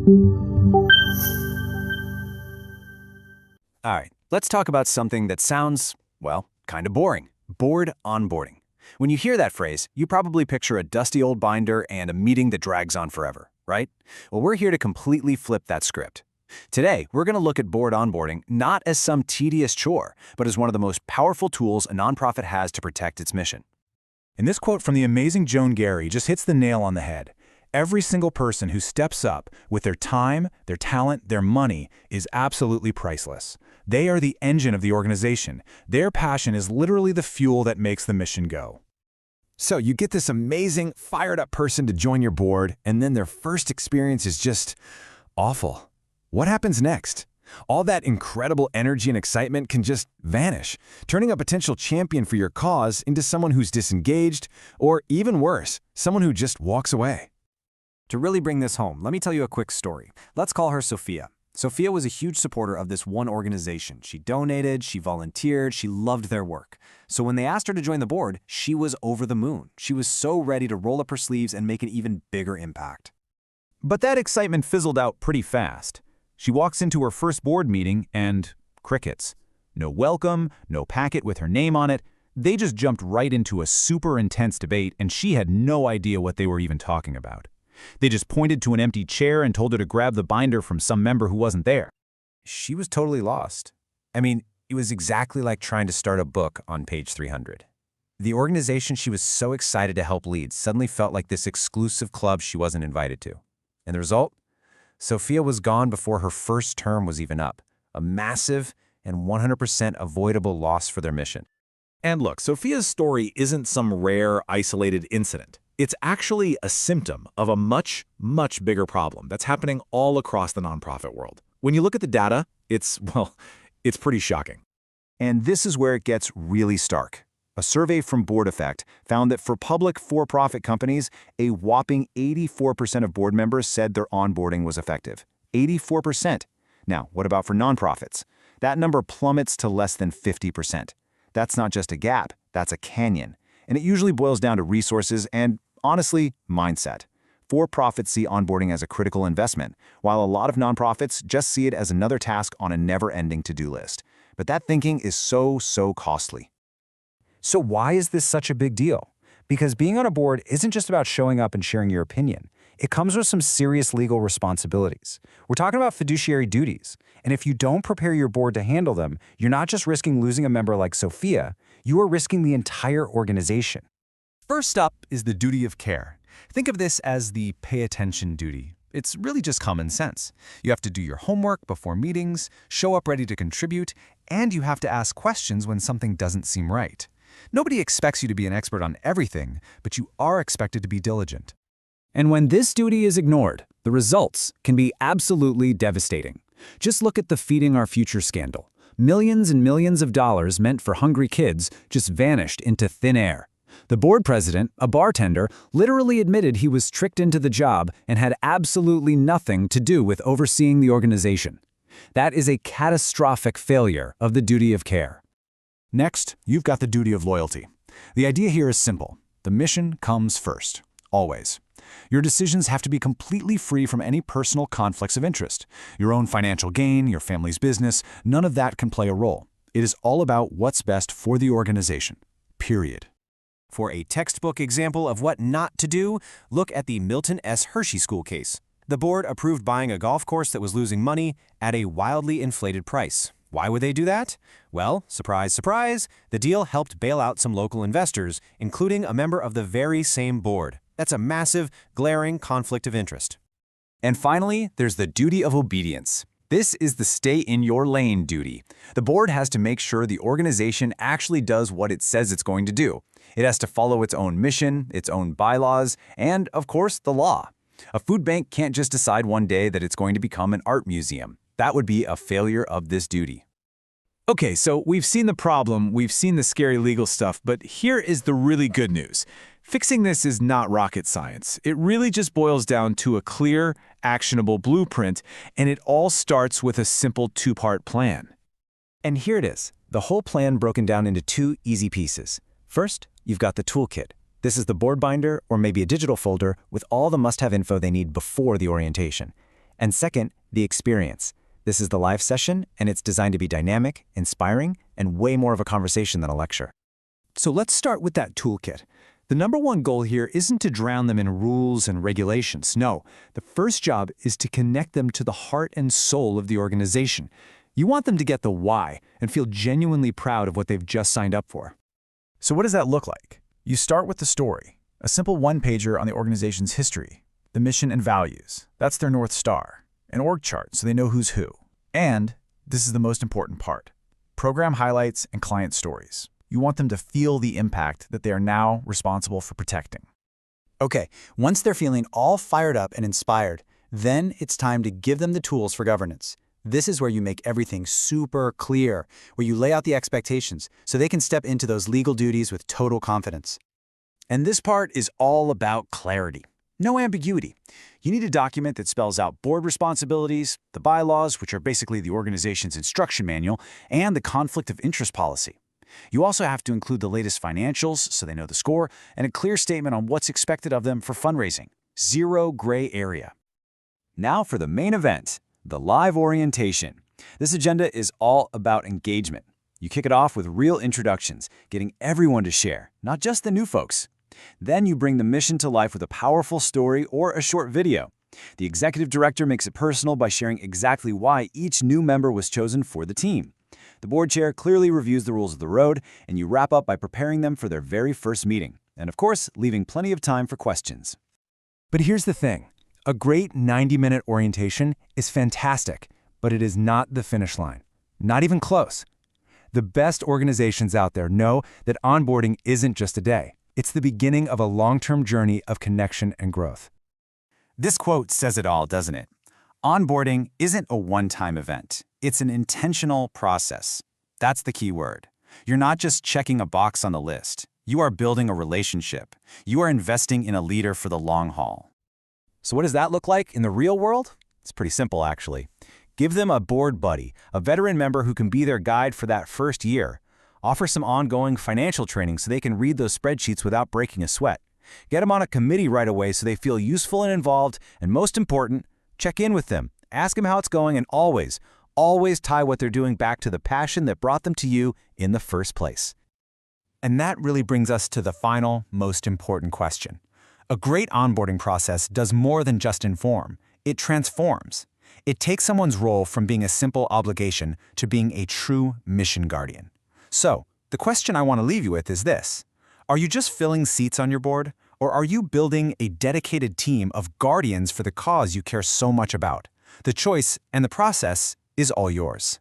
All right, let's talk about something that sounds, well, kind of boring. Board onboarding. When you hear that phrase, you probably picture a dusty old binder and a meeting that drags on forever, right? Well, we're here to completely flip that script. Today, we're going to look at board onboarding not as some tedious chore, but as one of the most powerful tools a nonprofit has to protect its mission. And this quote from the amazing Joan Gary just hits the nail on the head. Every single person who steps up with their time, their talent, their money is absolutely priceless. They are the engine of the organization. Their passion is literally the fuel that makes the mission go. So you get this amazing, fired-up person to join your board, and then their first experience is just awful. What happens next? All that incredible energy and excitement can just vanish, turning a potential champion for your cause into someone who's disengaged, or even worse, someone who just walks away. To really bring this home, let me tell you a quick story. Let's call her Sophia. Sophia was a huge supporter of this one organization. She donated, she volunteered, she loved their work. So when they asked her to join the board, she was over the moon. She was so ready to roll up her sleeves and make an even bigger impact. But that excitement fizzled out pretty fast. She walks into her first board meeting and crickets. No welcome, no packet with her name on it. They just jumped right into a super intense debate, and she had no idea what they were even talking about. They just pointed to an empty chair and told her to grab the binder from some member who wasn't there. She was totally lost. I mean, it was exactly like trying to start a book on page 300. The organization she was so excited to help lead suddenly felt like this exclusive club she wasn't invited to. And the result? Sophia was gone before her first term was even up. A massive and 100% avoidable loss for their mission. And look, Sophia's story isn't some rare, isolated incident. It's actually a symptom of a much, much bigger problem that's happening all across the nonprofit world. When you look at the data, it's pretty shocking. And this is where it gets really stark. A survey from Board Effect found that for public for-profit companies, a whopping 84% of board members said their onboarding was effective. 84%. Now, what about for nonprofits? That number plummets to less than 50%. That's not just a gap, that's a canyon. And it usually boils down to resources and, honestly, mindset. For-profits see onboarding as a critical investment, while a lot of nonprofits just see it as another task on a never-ending to-do list. But that thinking is so costly. So why is this such a big deal? Because being on a board isn't just about showing up and sharing your opinion. It comes with some serious legal responsibilities. We're talking about fiduciary duties. And if you don't prepare your board to handle them, you're not just risking losing a member like Sophia, you are risking the entire organization. First up is the duty of care. Think of this as the pay attention duty. It's really just common sense. You have to do your homework before meetings, show up ready to contribute, and you have to ask questions when something doesn't seem right. Nobody expects you to be an expert on everything, but you are expected to be diligent. And when this duty is ignored, the results can be absolutely devastating. Just look at the Feeding Our Future scandal. Millions and millions of dollars meant for hungry kids just vanished into thin air. The board president, a bartender, literally admitted he was tricked into the job and had absolutely nothing to do with overseeing the organization. That is a catastrophic failure of the duty of care. Next, you've got the duty of loyalty. The idea here is simple. The mission comes first, always. Your decisions have to be completely free from any personal conflicts of interest. Your own financial gain, your family's business, none of that can play a role. It is all about what's best for the organization. Period. For a textbook example of what not to do, look at the Milton S. Hershey School case. The board approved buying a golf course that was losing money at a wildly inflated price. Why would they do that? Well, surprise, surprise, the deal helped bail out some local investors, including a member of the very same board. That's a massive, glaring conflict of interest. And finally, there's the duty of obedience. This is the stay in your lane duty. The board has to make sure the organization actually does what it says it's going to do. It has to follow its own mission, its own bylaws, and, of course, the law. A food bank can't just decide one day that it's going to become an art museum. That would be a failure of this duty. Okay, so we've seen the problem, we've seen the scary legal stuff, but here is the really good news. Fixing this is not rocket science. It really just boils down to a clear, actionable blueprint, and it all starts with a simple two-part plan. And here it is, the whole plan broken down into two easy pieces. First, you've got the toolkit. This is the board binder or maybe a digital folder with all the must-have info they need before the orientation. And second, the experience. This is the live session, and it's designed to be dynamic, inspiring, and way more of a conversation than a lecture. So let's start with that toolkit. The number one goal here isn't to drown them in rules and regulations. No, the first job is to connect them to the heart and soul of the organization. You want them to get the why and feel genuinely proud of what they've just signed up for. So what does that look like? You start with the story, a simple one-pager on the organization's history, the mission and values. That's their North Star. An org chart so they know who's who. And, this is the most important part, program highlights and client stories. You want them to feel the impact that they are now responsible for protecting. Okay, once they're feeling all fired up and inspired, then it's time to give them the tools for governance. This is where you make everything super clear, where you lay out the expectations so they can step into those legal duties with total confidence. And this part is all about clarity. No ambiguity. You need a document that spells out board responsibilities, the bylaws, which are basically the organization's instruction manual, and the conflict of interest policy. You also have to include the latest financials so they know the score, and a clear statement on what's expected of them for fundraising. Zero gray area. Now for the main event, the live orientation. This agenda is all about engagement. You kick it off with real introductions, getting everyone to share, not just the new folks. Then you bring the mission to life with a powerful story or a short video. The executive director makes it personal by sharing exactly why each new member was chosen for the team. The board chair clearly reviews the rules of the road, and you wrap up by preparing them for their very first meeting. And of course, leaving plenty of time for questions. But here's the thing. A great 90-minute orientation is fantastic, but it is not the finish line. Not even close. The best organizations out there know that onboarding isn't just a day. It's the beginning of a long-term journey of connection and growth. This quote says it all, doesn't it? Onboarding isn't a one-time event. It's an intentional process. That's the key word. You're not just checking a box on the list. You are building a relationship. You are investing in a leader for the long haul. So what does that look like in the real world? It's pretty simple, actually. Give them a board buddy, a veteran member who can be their guide for that first year. Offer some ongoing financial training so they can read those spreadsheets without breaking a sweat. Get them on a committee right away so they feel useful and involved, and most important, check in with them. Ask them how it's going, and always tie what they're doing back to the passion that brought them to you in the first place. And that really brings us to the final, most important question. A great onboarding process does more than just inform. It transforms. It takes someone's role from being a simple obligation to being a true mission guardian. So, the question I want to leave you with is this. Are you just filling seats on your board, or are you building a dedicated team of guardians for the cause you care so much about? The choice and the process is all yours.